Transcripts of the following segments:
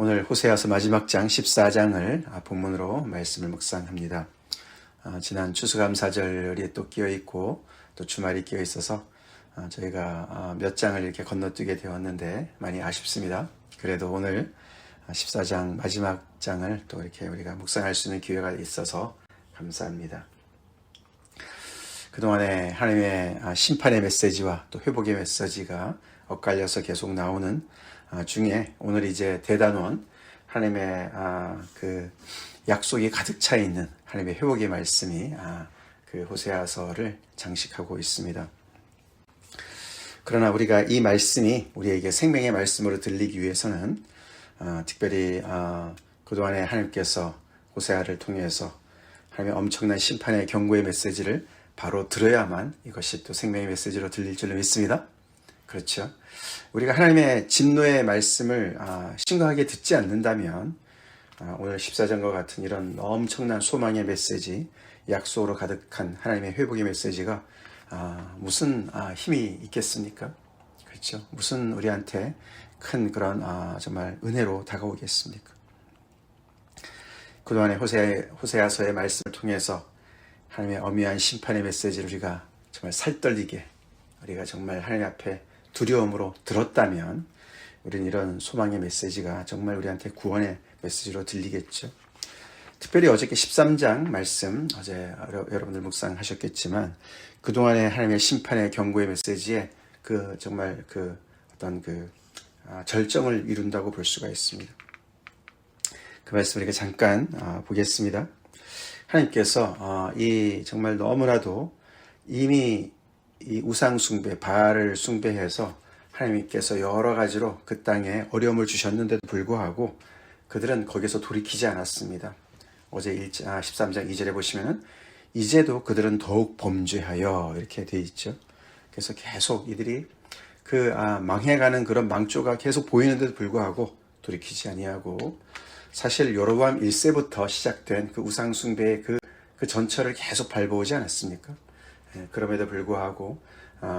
오늘 호세아서 마지막 장 14장을 본문으로 말씀을 묵상합니다. 지난 추수감사절이 또 끼어 있고 또 주말이 끼어 있어서 저희가 몇 장을 이렇게 건너뛰게 되었는데 많이 아쉽습니다. 그래도 오늘 14장 마지막 장을 또 이렇게 우리가 묵상할 수 있는 기회가 있어서 감사합니다. 그동안에 하나님의 심판의 메시지와 또 회복의 메시지가 엇갈려서 계속 나오는 중에 오늘 이제 대단원 하나님의 그 약속이 가득 차 있는 하나님의 회복의 말씀이 그 호세아서를 장식하고 있습니다. 그러나 우리가 이 말씀이 우리에게 생명의 말씀으로 들리기 위해서는 특별히 그동안에 하나님께서 호세아를 통해서 하나님의 엄청난 심판의 경고의 메시지를 바로 들어야만 이것이 또 생명의 메시지로 들릴 줄로 믿습니다. 그렇죠. 우리가 하나님의 진노의 말씀을 심각하게 듣지 않는다면 오늘 14장과 같은 이런 엄청난 소망의 메시지, 약속으로 가득한 하나님의 회복의 메시지가 무슨 힘이 있겠습니까? 그렇죠. 무슨 우리한테 큰 그런 정말 은혜로 다가오겠습니까? 그동안의 호세아서의 말씀을 통해서 하나님의 엄미한 심판의 메시지를 우리가 정말 살떨리게 우리가 정말 하나님 앞에 두려움으로 들었다면 우리는 이런 소망의 메시지가 정말 우리한테 구원의 메시지로 들리겠죠. 특별히 어저께 13장 말씀 어제 여러분들 묵상하셨겠지만 그동안의 하나님의 심판의 경고의 메시지에 그 정말 그 어떤 그 절정을 이룬다고 볼 수가 있습니다. 그 말씀을 이렇게 잠깐 보겠습니다. 하나님께서 이 정말 너무나도 이미 이 우상 숭배, 바알을 숭배해서 하나님께서 여러 가지로 그 땅에 어려움을 주셨는데도 불구하고 그들은 거기서 돌이키지 않았습니다. 어제 13장 2절에 보시면은 이제도 그들은 더욱 범죄하여 이렇게 돼 있죠. 그래서 계속 이들이 그 망해가는 그런 망조가 계속 보이는데도 불구하고 돌이키지 아니하고 사실 여로보암 1세부터 시작된 그 우상 숭배의 그 전철을 계속 밟아오지 않았습니까? 그럼에도 불구하고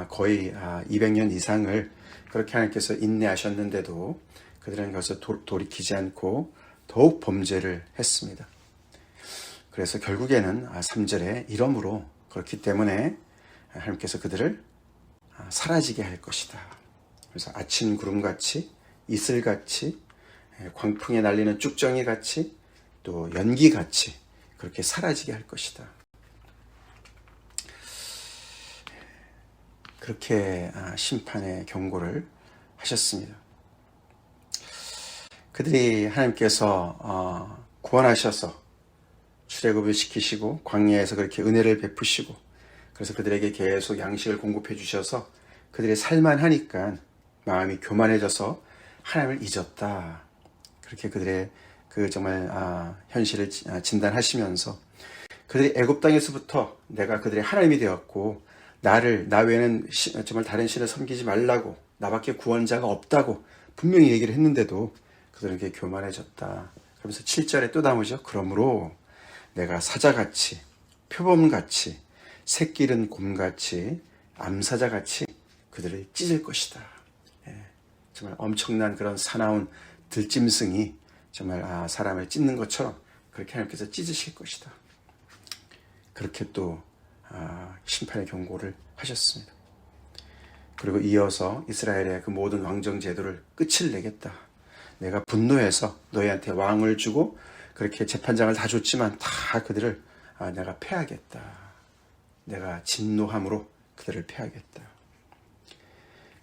거의 200년 이상을 그렇게 하나님께서 인내하셨는데도 그들은 거기서 돌이키지 않고 더욱 범죄를 했습니다. 그래서 결국에는 3절에 이러므로 그렇기 때문에 하나님께서 그들을 사라지게 할 것이다. 그래서 아침 구름같이 이슬같이 광풍에 날리는 쭉정이같이 또 연기같이 그렇게 사라지게 할 것이다. 그렇게 심판의 경고를 하셨습니다. 그들이 하나님께서 구원하셔서 출애굽을 시키시고 광야에서 그렇게 은혜를 베푸시고 그래서 그들에게 계속 양식을 공급해 주셔서 그들이 살만하니까 마음이 교만해져서 하나님을 잊었다. 그렇게 그들의 그 정말 현실을 진단하시면서 그들이 애굽 땅에서부터 내가 그들의 하나님이 되었고 나 외에는 정말 다른 신을 섬기지 말라고 나밖에 구원자가 없다고 분명히 얘기를 했는데도 그들에게 교만해졌다. 그러면서 7절에 또 나오죠. 그러므로 내가 사자같이 표범같이 새끼 잃은 곰같이 암사자같이 그들을 찢을 것이다. 정말 엄청난 그런 사나운 들짐승이 정말 사람을 찢는 것처럼 그렇게 하나님께서 찢으실 것이다. 그렇게 또 심판의 경고를 하셨습니다. 그리고 이어서 이스라엘의 그 모든 왕정 제도를 끝을 내겠다. 내가 분노해서 너희한테 왕을 주고 그렇게 재판장을 다 줬지만 다 그들을 내가 패하겠다. 내가 진노함으로 그들을 패하겠다.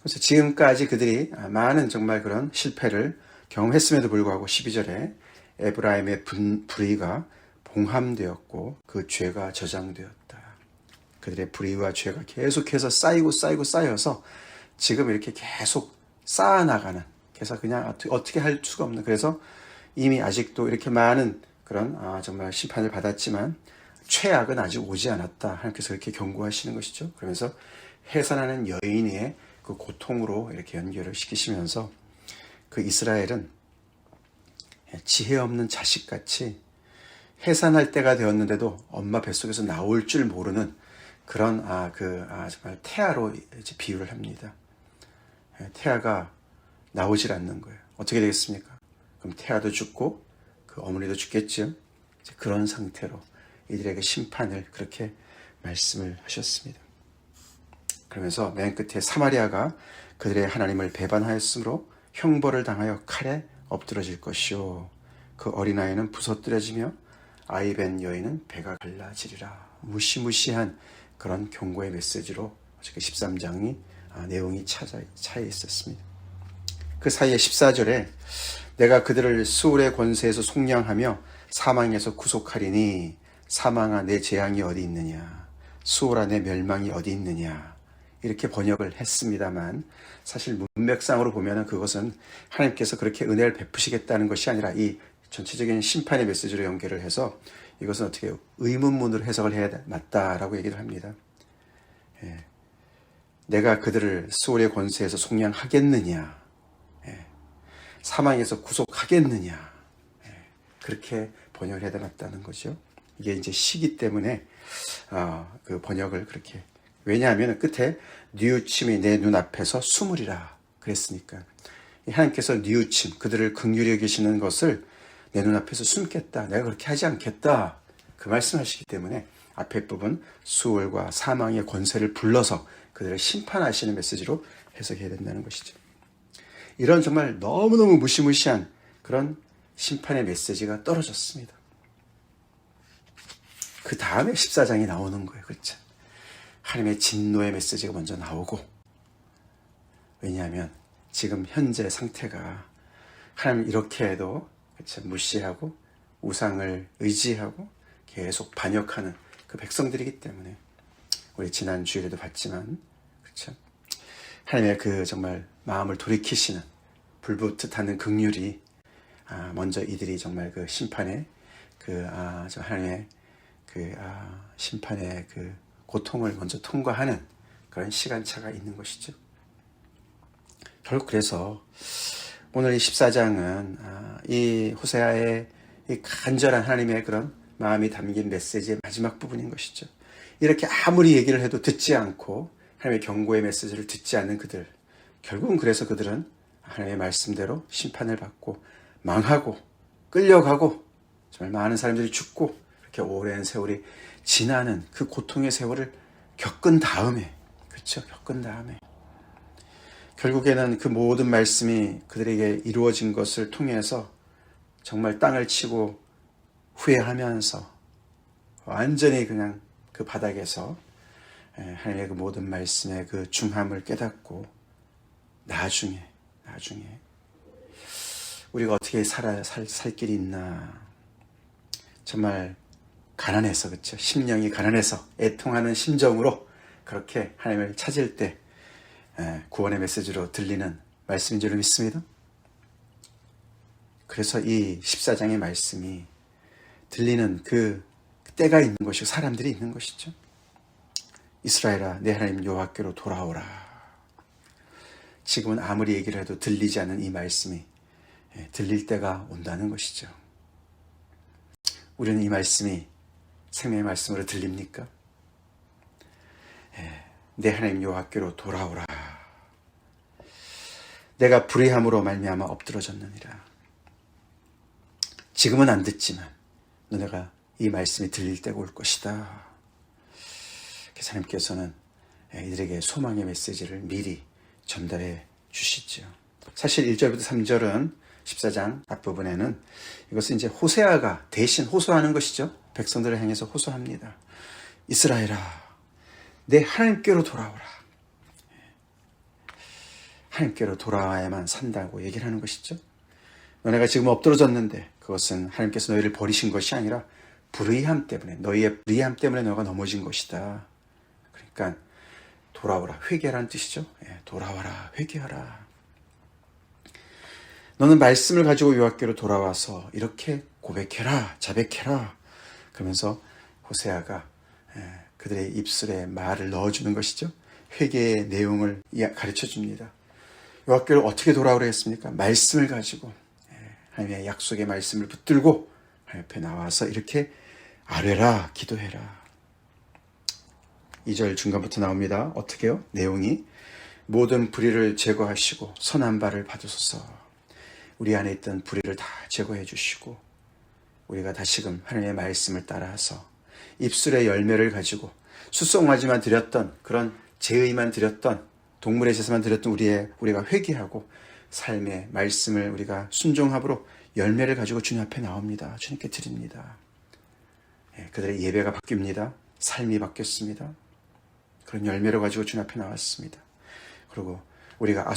그래서 지금까지 그들이 많은 정말 그런 실패를 경험했음에도 불구하고 12절에 에브라임의 불의가 봉함되었고 그 죄가 저장되었다. 그들의 불의와 죄가 계속해서 쌓여서 지금 이렇게 계속 쌓아나가는, 그래서 그냥 어떻게 할 수가 없는, 그래서 이미 아직도 이렇게 많은 그런 정말 심판을 받았지만 최악은 아직 오지 않았다. 하나님께서 이렇게 경고하시는 것이죠. 그러면서 해산하는 여인의 그 고통으로 이렇게 연결을 시키시면서 그 이스라엘은 지혜 없는 자식같이 해산할 때가 되었는데도 엄마 뱃속에서 나올 줄 모르는 그런 정말 태아로 이제 비유를 합니다. 태아가 나오질 않는 거예요. 어떻게 되겠습니까? 그럼 태아도 죽고 그 어머니도 죽겠죠. 그런 상태로 이들에게 심판을 그렇게 말씀을 하셨습니다. 그러면서 맨 끝에 사마리아가 그들의 하나님을 배반하였으므로 형벌을 당하여 칼에 엎드러질 것이요 그 어린아이는 부서뜨려지며 아이 벤 여인은 배가 갈라지리라. 무시무시한 그런 경고의 메시지로 13장이 내용이 차에 있었습니다. 그 사이에 14절에 내가 그들을 수울의 권세에서 속량하며 사망에서 구속하리니 사망아 내 재앙이 어디 있느냐, 수울아 내 멸망이 어디 있느냐, 이렇게 번역을 했습니다만 사실 문맥상으로 보면 그것은 하나님께서 그렇게 은혜를 베푸시겠다는 것이 아니라 이 전체적인 심판의 메시지로 연결을 해서 이것은 어떻게 의문문으로 해석을 해야 맞다라고 얘기를 합니다. 내가 그들을 수울의 권세에서 속량하겠느냐, 사망에서 구속하겠느냐, 그렇게 번역을 해야 맞다는 거죠. 이게 이제 시기 때문에 그 번역을 그렇게, 왜냐하면 끝에 뉘우침이 내 눈앞에서 숨으리라 그랬으니까 하나님께서 뉘우침, 그들을 긍휼히 여기시는 것을 내 눈앞에서 숨겠다, 내가 그렇게 하지 않겠다, 그 말씀하시기 때문에 앞에 부분 수월과 사망의 권세를 불러서 그들을 심판하시는 메시지로 해석해야 된다는 것이죠. 이런 정말 너무너무 무시무시한 그런 심판의 메시지가 떨어졌습니다. 그 다음에 14장이 나오는 거예요. 그렇죠? 하나님의 진노의 메시지가 먼저 나오고, 왜냐하면 지금 현재 상태가 하나님 이렇게 해도 그렇죠? 무시하고 우상을 의지하고 계속 반역하는 그 백성들이기 때문에, 우리 지난 주일에도 봤지만 그렇죠? 하나님의 그 정말 마음을 돌이키시는 불붙듯 하는 긍휼이 먼저 이들이 정말 그 심판의 하나님의 심판의 그 고통을 먼저 통과하는 그런 시간차가 있는 것이죠. 결국 그래서 오늘 이 14장은 이 호세아의 이 간절한 하나님의 그런 마음이 담긴 메시지의 마지막 부분인 것이죠. 이렇게 아무리 얘기를 해도 듣지 않고 하나님의 경고의 메시지를 듣지 않는 그들, 결국은 그래서 그들은 하나님의 말씀대로 심판을 받고 망하고 끌려가고 정말 많은 사람들이 죽고 이렇게 오랜 세월이 지나는 그 고통의 세월을 겪은 다음에, 그렇죠? 겪은 다음에 결국에는 그 모든 말씀이 그들에게 이루어진 것을 통해서 정말 땅을 치고 후회하면서 완전히 그냥 그 바닥에서 하나님의 그 모든 말씀의 그 중함을 깨닫고 나중에 우리가 어떻게 살 길이 있나, 정말 가난해서, 그렇죠? 심령이 가난해서 애통하는 심정으로 그렇게 하나님을 찾을 때 구원의 메시지로 들리는 말씀인 줄 믿습니다. 그래서 이 14장의 말씀이 들리는 그 때가 있는 것이고 사람들이 있는 것이죠. 이스라엘아 내 하나님 여호와께로 돌아오라. 지금은 아무리 얘기를 해도 들리지 않는 이 말씀이 들릴 때가 온다는 것이죠. 우리는 이 말씀이 생명의 말씀으로 들립니까? 내 하나님 여호와께로 돌아오라. 내가 불의함으로 말미암아 엎드러졌느니라. 지금은 안 듣지만 너네가 이 말씀이 들릴 때가 올 것이다. 그래서 하나님께서는 이들에게 소망의 메시지를 미리 전달해 주시죠. 사실 1절부터 3절은 14장 앞부분에는 이것은 이제 호세아가 대신 호소하는 것이죠. 백성들을 향해서 호소합니다. 이스라엘아, 내 하나님께로 돌아오라. 하나님께로 돌아와야만 산다고 얘기를 하는 것이죠. 너네가 지금 엎드러졌는데 그것은 하나님께서 너희를 버리신 것이 아니라 불의함 때문에, 너희의 불의함 때문에 너가 넘어진 것이다. 그러니까 돌아오라, 회개하라는 뜻이죠. 돌아와라, 회개하라. 너는 말씀을 가지고 여호와께로 돌아와서 이렇게 고백해라, 자백해라. 그러면서 호세아가 그들의 입술에 말을 넣어주는 것이죠. 회개의 내용을 가르쳐 줍니다. 여호와께로 어떻게 돌아오라 했습니까? 말씀을 가지고 하나님의 약속의 말씀을 붙들고 하나님 앞에 나와서 이렇게 아뢰라, 기도해라. 2절 중간부터 나옵니다. 어떻게요? 내용이 모든 불의를 제거하시고 선한 바를 받으소서. 우리 안에 있던 불의를 다 제거해 주시고 우리가 다시금 하나님의 말씀을 따라서 입술의 열매를 가지고 수송아지만 드렸던 그런 제의만 드렸던 동물의 제사만 드렸던 우리가 회개하고 삶의 말씀을 우리가 순종함으로 열매를 가지고 주님 앞에 나옵니다. 주님께 드립니다. 그들의 예배가 바뀝니다. 삶이 바뀌었습니다. 그런 열매를 가지고 주님 앞에 나왔습니다. 그리고 우리가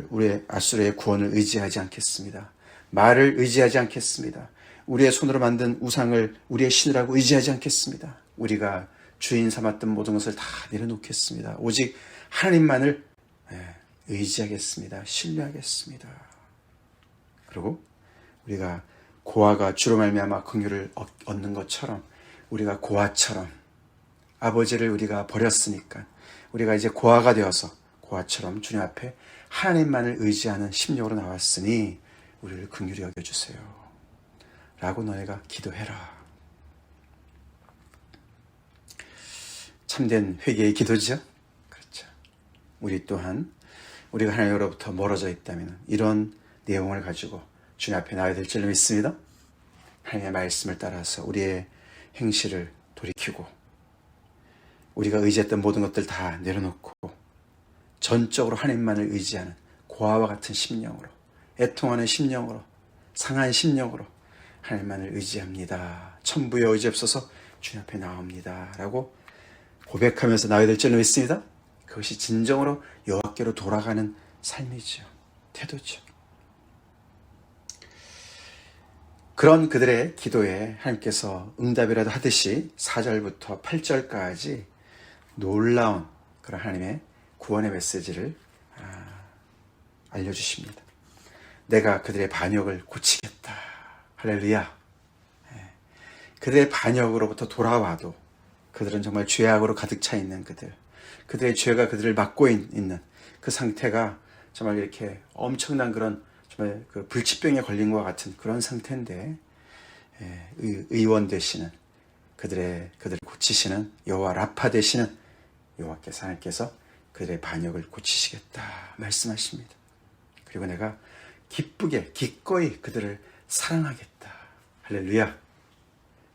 우리의 아수르의 구원을 의지하지 않겠습니다. 말을 의지하지 않겠습니다. 우리의 손으로 만든 우상을 우리의 신이라고 의지하지 않겠습니다. 우리가 주인 삼았던 모든 것을 다 내려놓겠습니다. 오직 하나님만을 의지하겠습니다. 신뢰하겠습니다. 그리고 우리가 고아가 주로 말미암아 긍휼을 얻는 것처럼 우리가 고아처럼 아버지를 우리가 버렸으니까 우리가 이제 고아가 되어서 고아처럼 주님 앞에 하나님만을 의지하는 심령으로 나왔으니 우리를 긍휼히 여겨주세요. 라고 너네가 기도해라. 참된 회개의 기도죠. 그렇죠. 우리 또한 우리가 하나님으로부터 멀어져 있다면 이런 내용을 가지고 주님 앞에 나와야 될 줄로 믿습니다. 하나님의 말씀을 따라서 우리의 행실을 돌이키고 우리가 의지했던 모든 것들 다 내려놓고 전적으로 하나님만을 의지하는 고아와 같은 심령으로 애통하는 심령으로 상한 심령으로 하나님만을 의지합니다. 천부여 의지없어서 주님 앞에 나옵니다. 라고 고백하면서 나와야 될 줄로 믿습니다. 그것이 진정으로 여호와께로 돌아가는 삶이죠. 태도죠. 그런 그들의 기도에 하나님께서 응답이라도 하듯이 4절부터 8절까지 놀라운 그런 하나님의 구원의 메시지를 알려주십니다. 내가 그들의 반역을 고치겠다. 할렐루야. 그들의 반역으로부터 돌아와도 그들은 정말 죄악으로 가득 차 있는 그들의 죄가 그들을 막고 있는 그 상태가 정말 이렇게 엄청난 그런 정말 그 불치병에 걸린 것 같은 그런 상태인데 의원 되시는 그들을 고치시는 여호와 라파 되시는 여호와께서 하나님께서 그들의 반역을 고치시겠다 말씀하십니다. 그리고 내가 기꺼이 그들을 사랑하겠다. 할렐루야.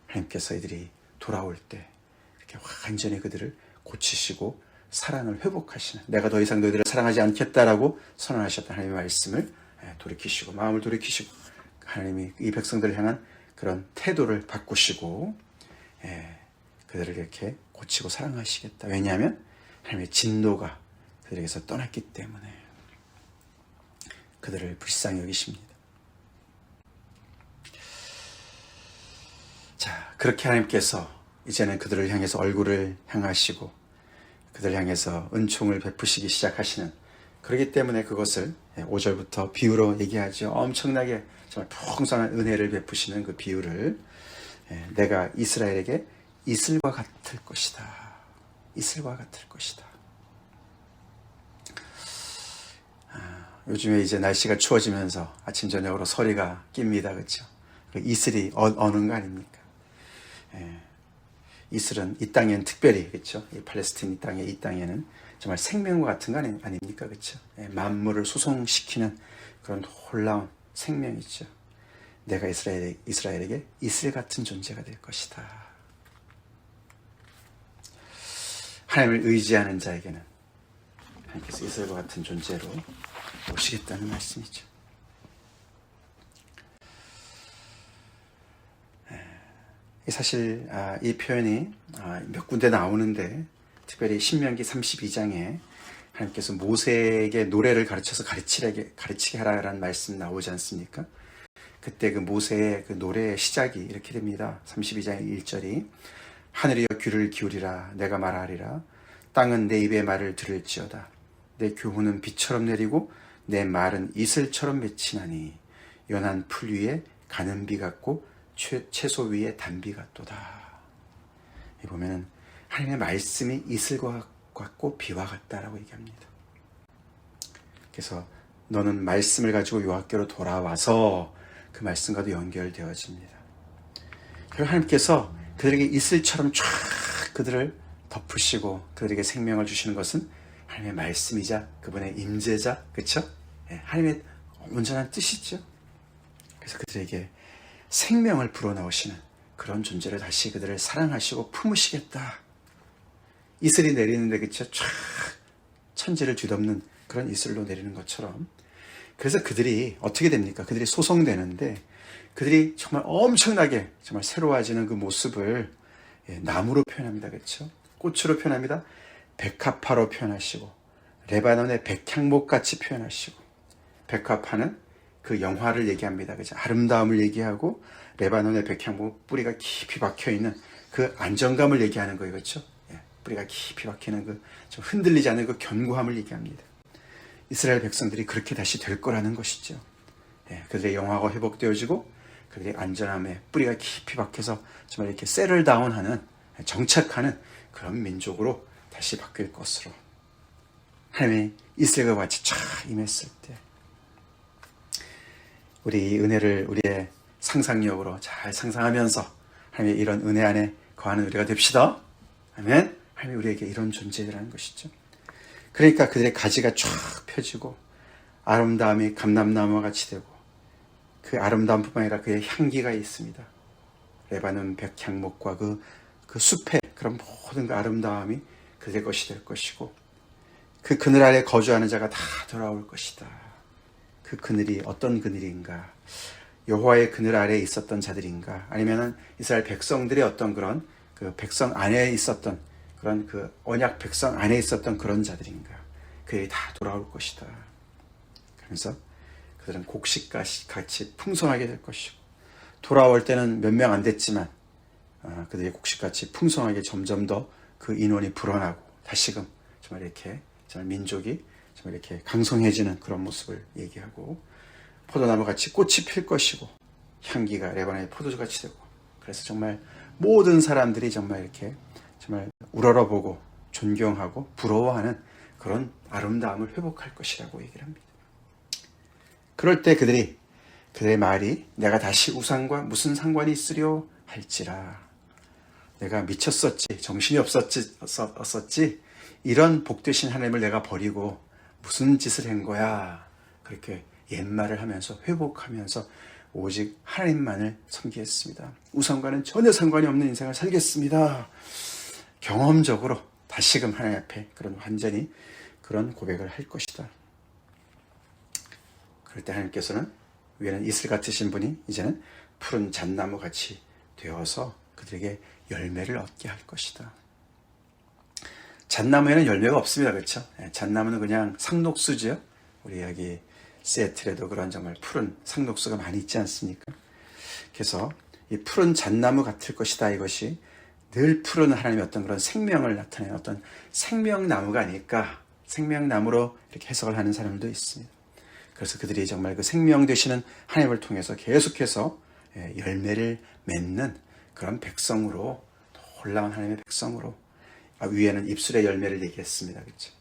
하나님께서 이들이 돌아올 때 이렇게 완전히 그들을 고치시고 사랑을 회복하시는, 내가 더 이상 너희들을 사랑하지 않겠다라고 선언하셨던 하나님의 말씀을 돌이키시고 마음을 돌이키시고 하나님이 이 백성들을 향한 그런 태도를 바꾸시고 그들을 이렇게 고치고 사랑하시겠다. 왜냐하면 하나님의 진노가 그들에게서 떠났기 때문에 그들을 불쌍히 여기십니다. 자, 그렇게 하나님께서 이제는 그들을 향해서 얼굴을 향하시고 그들을 향해서 은총을 베푸시기 시작하시는, 그렇기 때문에 그것을 5절부터 비유로 얘기하죠. 엄청나게 정말 풍성한 은혜를 베푸시는 그 비유를 내가 이스라엘에게 이슬과 같을 것이다. 이슬과 같을 것이다. 요즘에 이제 날씨가 추워지면서 아침 저녁으로 서리가 낍니다. 그렇죠? 이슬이 어는 거 아닙니까? 이슬은 이 땅에는 특별히, 그렇죠? 이 팔레스틴 이 땅에는 정말 생명과 같은 거 아닙니까? 그렇죠? 만물을 소송시키는 그런 놀라운 생명이죠. 내가 이스라엘에게 이슬 같은 존재가 될 것이다. 하나님을 의지하는 자에게는 하나님께서 이슬과 같은 존재로 오시겠다는 말씀이죠. 사실 이 표현이 몇 군데 나오는데, 특별히 신명기 32장에 하나님께서 모세에게 노래를 가르쳐서 가르치게 하라라는 말씀 나오지 않습니까? 그때 그 모세의 그 노래의 시작이 이렇게 됩니다. 32장 1절이 하늘이여 귀를 기울이라, 내가 말하리라. 땅은 내 입의 말을 들을지어다. 내 교훈은 비처럼 내리고 내 말은 이슬처럼 맺히나니 연한 풀 위에 가는 비 같고 채소 위에 단비 같도다. 이 보면은 하나님의 말씀이 이슬과 같고 비와 같다라고 얘기합니다. 그래서 너는 말씀을 가지고 여호와께로 돌아와서 그 말씀과도 연결되어집니다. 그리고 하나님께서 그들에게 이슬처럼 쫙 그들을 덮으시고 그들에게 생명을 주시는 것은 하나님의 말씀이자 그분의 임재자, 그렇죠? 하나님의 온전한 뜻이죠. 그래서 그들에게 생명을 불어넣으시는 그런 존재로 다시 그들을 사랑하시고 품으시겠다. 이슬이 내리는데 그쵸? 촥 천지를 뒤덮는 그런 이슬로 내리는 것처럼. 그래서 그들이 어떻게 됩니까? 그들이 소성되는데 그들이 정말 엄청나게 정말 새로워지는 그 모습을 나무로 표현합니다. 그렇죠? 꽃으로 표현합니다. 백합화로 표현하시고 레바논의 백향목같이 표현하시고, 백합화는 그 영화를 얘기합니다. 그죠? 아름다움을 얘기하고 레바논의 백향목 뿌리가 깊이 박혀있는 그 안정감을 얘기하는 거예요. 그렇죠? 뿌리가 깊이 박히는 그 좀 흔들리지 않는 그 견고함을 얘기합니다. 이스라엘 백성들이 그렇게 다시 될 거라는 것이죠. 그들의 영화가 회복되어지고 그들의 안전함에 뿌리가 깊이 박혀서 정말 이렇게 세를 다운하는, 정착하는 그런 민족으로 다시 바뀔 것으로 하나님의 이스라엘과 같이 쫙 임했을 때 우리 이 은혜를 우리의 상상력으로 잘 상상하면서 하나님의 이런 은혜 안에 거하는 우리가 됩시다. 아멘. 하나님이 우리에게 이런 존재라는 것이죠. 그러니까 그들의 가지가 쫙 펴지고 아름다움이 감람나무와 같이 되고, 그 아름다움뿐만 아니라 그의 향기가 있습니다. 레바논 백향목과 그 숲의 그런 모든 그 아름다움이 그들의 것이 될 것이고, 그 그늘 아래 거주하는 자가 다 돌아올 것이다. 그 그늘이 어떤 그늘인가? 여호와의 그늘 아래에 있었던 자들인가? 아니면은 이스라엘 백성들의 어떤 그런 그 백성 안에 있었던 그런 그 언약 백성 안에 있었던 그런 자들인가? 그들이 다 돌아올 것이다. 그래서 그들은 곡식같이 풍성하게 될 것이고, 돌아올 때는 몇 명 안 됐지만 그들이 곡식같이 풍성하게 점점 더 그 인원이 불어나고 다시금 정말 이렇게 정말 민족이 정말 이렇게 강성해지는 그런 모습을 얘기하고, 포도나무같이 꽃이 필 것이고 향기가 레바논의 포도주같이 되고, 그래서 정말 모든 사람들이 정말 이렇게 정말 우러러보고 존경하고 부러워하는 그런 아름다움을 회복할 것이라고 얘기를 합니다. 그럴 때 그들의 말이 내가 다시 우상과 무슨 상관이 있으려 할지라, 내가 미쳤었지, 정신이 없었지, 이런 복되신 하나님을 내가 버리고 무슨 짓을 한 거야, 그렇게 옛말을 하면서 회복하면서 오직 하나님만을 섬기겠습니다. 우상과는 전혀 상관이 없는 인생을 살겠습니다. 경험적으로 다시금 하나님 앞에 그런 완전히 그런 고백을 할 것이다. 그럴 때 하나님께서는 위에는 이슬 같으신 분이 이제는 푸른 잣나무 같이 되어서 그들에게 열매를 얻게 할 것이다. 잣나무에는 열매가 없습니다. 그렇죠? 잣나무는 그냥 상록수죠. 우리 여기 시애틀에도 그런 정말 푸른 상록수가 많이 있지 않습니까? 그래서 이 푸른 잣나무 같을 것이다. 이것이 늘 푸른 하나님의 어떤 그런 생명을 나타내는 어떤 생명나무가 아닐까, 생명나무로 이렇게 해석을 하는 사람들도 있습니다. 그래서 그들이 정말 그 생명 되시는 하나님을 통해서 계속해서 열매를 맺는 그런 백성으로, 놀라운 하나님의 백성으로, 위에는 입술의 열매를 얘기했습니다. 그렇죠?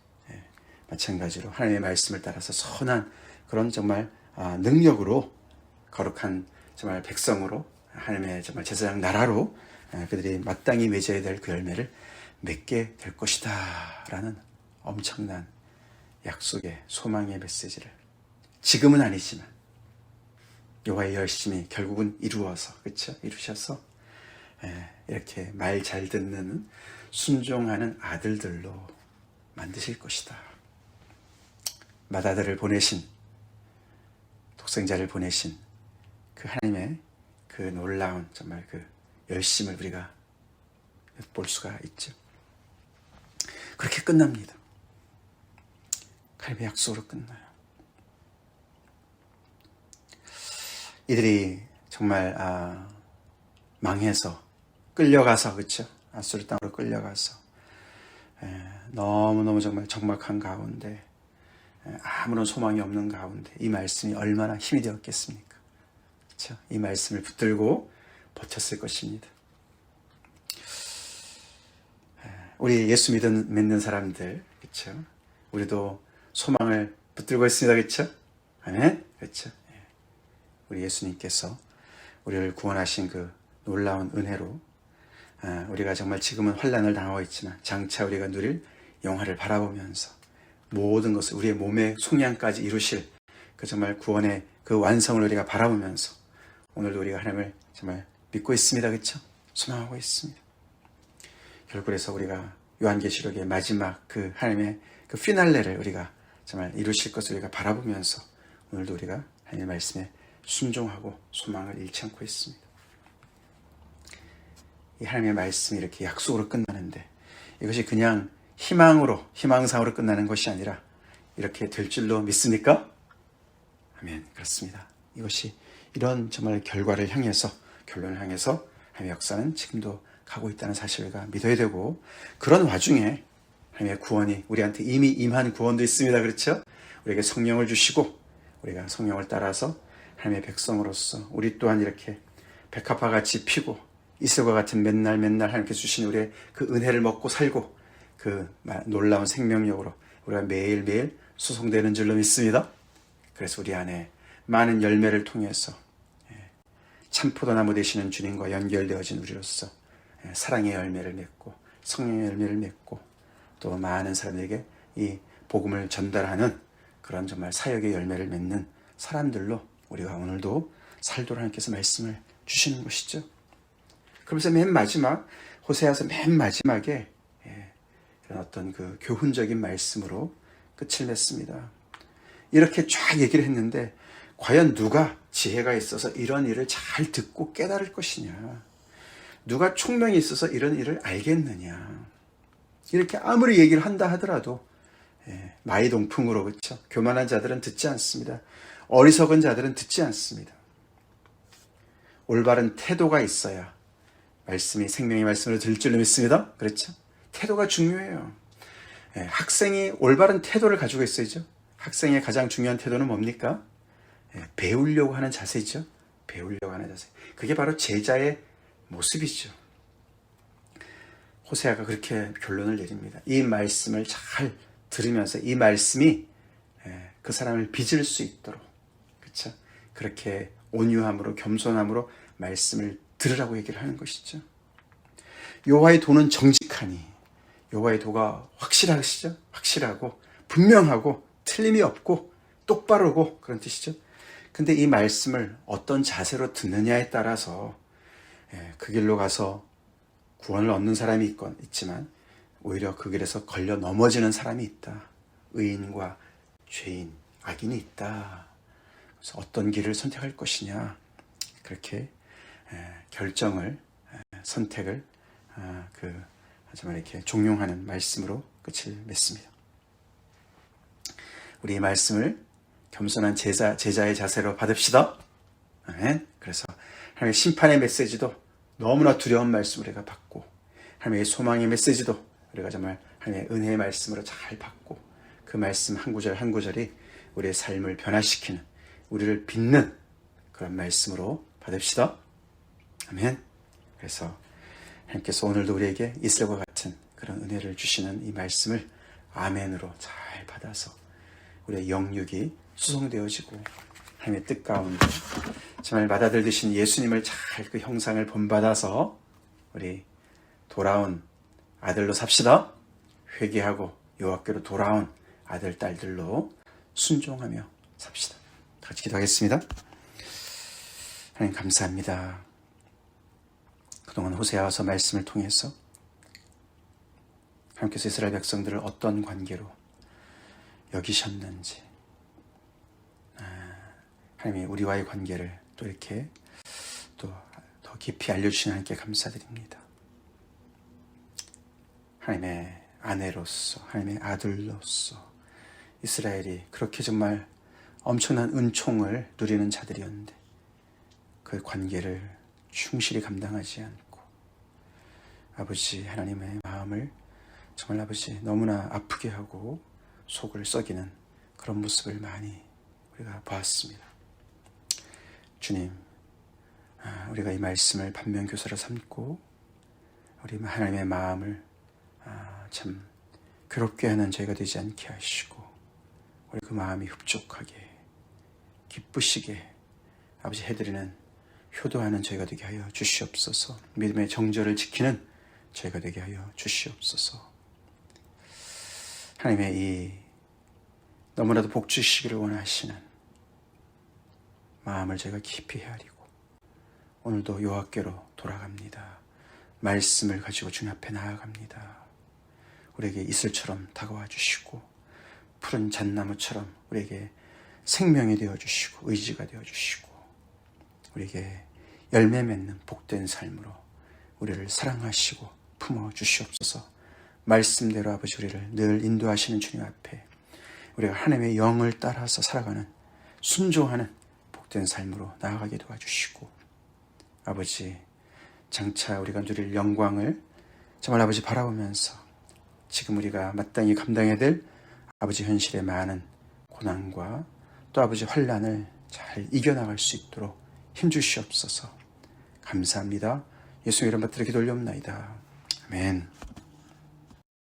마찬가지로 하나님의 말씀을 따라서 선한 그런 정말 능력으로 거룩한 정말 백성으로, 하나님의 정말 제사장 나라로 그들이 마땅히 맺어야 될 그 열매를 맺게 될 것이다 라는 엄청난 약속의 소망의 메시지를 지금은 아니지만 여호와의 열심히 결국은 이루어서, 그렇죠? 이루셔서 이렇게 말 잘 듣는 순종하는 아들들로 만드실 것이다. 맏아들을 보내신, 독생자를 보내신 그 하나님의 그 놀라운 정말 그 열심을 우리가 볼 수가 있죠. 그렇게 끝납니다. 하나님의 약속으로 끝나요. 이들이 정말 망해서 끌려가서, 그렇죠? 아수르 땅으로 끌려가서 너무너무 정말 적막한 가운데, 아무런 소망이 없는 가운데 이 말씀이 얼마나 힘이 되었겠습니까? 그렇죠? 이 말씀을 붙들고 버텼을 것입니다. 우리 예수 믿는 사람들, 그렇죠? 우리도 소망을 붙들고 있습니다. 그렇죠? 아멘. 그렇죠? 우리 예수님께서 우리를 구원하신 그 놀라운 은혜로 우리가 정말 지금은 환난을 당하고 있지만 장차 우리가 누릴 영화를 바라보면서 모든 것을 우리의 몸의 속량까지 이루실 그 정말 구원의 그 완성을 우리가 바라보면서 오늘도 우리가 하나님을 정말 믿고 있습니다. 그렇죠? 소망하고 있습니다. 결국 그래서 우리가 요한계시록의 마지막 그 하나님의 그 피날레를 우리가 정말 이루실 것을 우리가 바라보면서 오늘도 우리가 하나님의 말씀에 순종하고 소망을 잃지 않고 있습니다. 이 하나님의 말씀이 이렇게 약속으로 끝나는데 이것이 그냥 희망상으로 끝나는 것이 아니라 이렇게 될 줄로 믿습니까? 아멘. 그렇습니다. 이것이 이런 정말 결론을 향해서 하나님의 역사는 지금도 가고 있다는 사실을 우리가 믿어야 되고, 그런 와중에 하나님의 구원이 우리한테 이미 임한 구원도 있습니다. 그렇죠? 우리에게 성령을 주시고 우리가 성령을 따라서 하나님의 백성으로서 우리 또한 이렇게 백합화 같이 피고 이슬과 같은 맨날 하나님께 주신 우리의 그 은혜를 먹고 살고 그 놀라운 생명력으로 우리가 매일매일 수송되는 줄로 믿습니다. 그래서 우리 안에 많은 열매를 통해서 참포도나무 되시는 주님과 연결되어진 우리로서 사랑의 열매를 맺고 성령의 열매를 맺고 또 많은 사람들에게 이 복음을 전달하는 그런 정말 사역의 열매를 맺는 사람들로 우리가 오늘도 살도록 하나님께서 말씀을 주시는 것이죠. 그러면서 맨 마지막 호세아서 맨 마지막에 그런 어떤 그 교훈적인 말씀으로 끝을 맺습니다. 이렇게 쫙 얘기를 했는데 과연 누가 지혜가 있어서 이런 일을 잘 듣고 깨달을 것이냐, 누가 총명이 있어서 이런 일을 알겠느냐. 이렇게 아무리 얘기를 한다 하더라도 마이동풍으로, 그렇죠? 교만한 자들은 듣지 않습니다. 어리석은 자들은 듣지 않습니다. 올바른 태도가 있어야 말씀이 생명의 말씀으로 들을 줄로 믿습니다. 그렇죠? 태도가 중요해요. 학생이 올바른 태도를 가지고 있어야죠. 학생의 가장 중요한 태도는 뭡니까? 배우려고 하는 자세죠. 배우려고 하는 자세. 그게 바로 제자의 모습이죠. 호세아가 그렇게 결론을 내립니다. 이 말씀을 잘 들으면서 이 말씀이 그 사람을 빚을 수 있도록, 그렇죠? 그렇게 온유함으로 겸손함으로 말씀을 들으라고 얘기를 하는 것이죠. 여호와의 도는 정직하니, 여호와의 도가 확실하시죠? 확실하고 분명하고 틀림이 없고 똑바르고 그런 뜻이죠. 근데 이 말씀을 어떤 자세로 듣느냐에 따라서 그 길로 가서 구원을 얻는 사람이 있지만 오히려 그 길에서 걸려 넘어지는 사람이 있다. 의인과 죄인, 악인이 있다. 그래서 어떤 길을 선택할 것이냐, 그렇게 결정을, 선택을 정말 이렇게 종용하는 말씀으로 끝을 맺습니다. 우리 이 말씀을 겸손한 제자의 자세로 받읍시다. 그래서 하나님의 심판의 메시지도 너무나 두려운 말씀을 우리가 받고, 하나님의 소망의 메시지도 우리가 정말 하나님의 은혜의 말씀으로 잘 받고, 그 말씀 한 구절 한 구절이 우리의 삶을 변화시키는, 우리를 빚는 그런 말씀으로 받읍시다. 아멘. 그래서 하나님께서 오늘도 우리에게 이슬과 같은 그런 은혜를 주시는 이 말씀을 아멘으로 잘 받아서 우리의 영육이 수송되어지고 하나님의 뜻 가운데 정말 맏아들 예수님을 잘 그 형상을 본받아서 우리 돌아온 아들로 삽시다. 회개하고 여호와께로 돌아온 아들, 딸들로 순종하며 삽시다. 같이 기도하겠습니다. 하나님 감사합니다. 그동안 호세아서 말씀을 통해서 하나님께서 이스라엘 백성들을 어떤 관계로 여기셨는지, 하나님이 우리와의 관계를 또 이렇게 또 더 깊이 알려주신 하나님께 감사드립니다. 하나님의 아내로서, 하나님의 아들로서 이스라엘이 그렇게 정말 엄청난 은총을 누리는 자들이었는데 그 관계를 충실히 감당하지 않고 아버지 하나님의 마음을 정말 아버지 너무나 아프게 하고 속을 썩이는 그런 모습을 많이 우리가 보았습니다. 주님, 우리가 이 말씀을 반면교사로 삼고 우리 하나님의 마음을 참 괴롭게 하는 저희가 되지 않게 하시고 우리 그 마음이 흡족하게 기쁘시게 아버지 해드리는 효도하는 저희가 되게 하여 주시옵소서. 믿음의 정절을 지키는 저희가 되게 하여 주시옵소서. 하나님의 이 너무나도 복 주시기를 원하시는 마음을 저희가 깊이 헤아리고 오늘도 여호와께로 돌아갑니다. 말씀을 가지고 주님 앞에 나아갑니다. 우리에게 이슬처럼 다가와 주시고 푸른 잣나무처럼 우리에게 생명이 되어주시고 의지가 되어주시고 우리에게 열매 맺는 복된 삶으로 우리를 사랑하시고 품어주시옵소서. 말씀대로 아버지 우리를 늘 인도하시는 주님 앞에 우리가 하나님의 영을 따라서 살아가는 순종하는 복된 삶으로 나아가게 도와주시고 아버지 장차 우리가 누릴 영광을 정말 아버지 바라보면서 지금 우리가 마땅히 감당해야 될 아버지 현실의 많은 고난과 또 아버지 환난을 잘 이겨나갈 수 있도록 힘주시옵소서. 감사합니다. 예수님 이름 받들어 기도 올려옵나이다. 아멘.